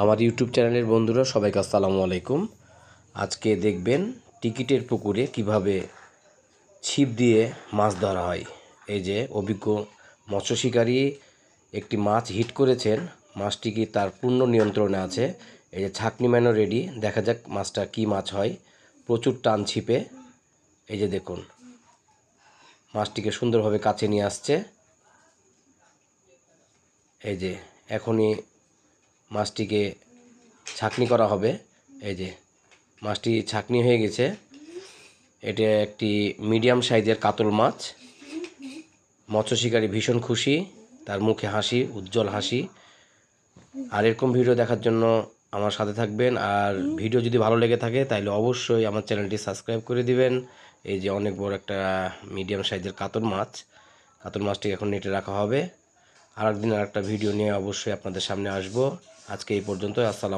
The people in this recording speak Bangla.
আমার ইউটিউব চ্যানেলের বন্ধুরা সবাইকে আসসালামু আলাইকুম। আজকে দেখবেন টিকিটের পুকুরে কিভাবে ছিপ দিয়ে মাছ ধরা হয়। এই যে অভিজ্ঞ মৎস্য শিকারী একটি মাছ হিট করেছেন, মাছটি কি তার পূর্ণ নিয়ন্ত্রণে আছে। এই যে ছাঁকনি ম্যানও রেডি, দেখা যাক মাছটা কি মাছ হয়। প্রচুর টান ছিপে, এই যে দেখুন মাছটিকে সুন্দরভাবে কাছে নিয়ে আসছে। এই যে এখনই মাছটিকে ছাঁকনি করা হবে। এই যে মাছটি ছাঁকনি হয়ে গেছে। এটা একটি মিডিয়াম সাইজের কাতল মাছ। মৎস্য শিকারী ভীষণ খুশি, তার মুখে হাসি, উজ্জ্বল হাসি। আর এরকম ভিডিও দেখার জন্য আমার সাথে থাকবেন। আর ভিডিও যদি ভালো লেগে থাকে তাহলে অবশ্যই আমার চ্যানেলটি সাবস্ক্রাইব করে দিবেন। এই যে অনেক বড় একটা মিডিয়াম সাইজের কাতল মাছ, কাতল মাছটি এখন নেটে রাখা হবে। আর একদিন আর একটা ভিডিও নিয়ে অবশ্যই আপনাদের সামনে আসব। আজকে এই পর্যন্ত। আসসালাম।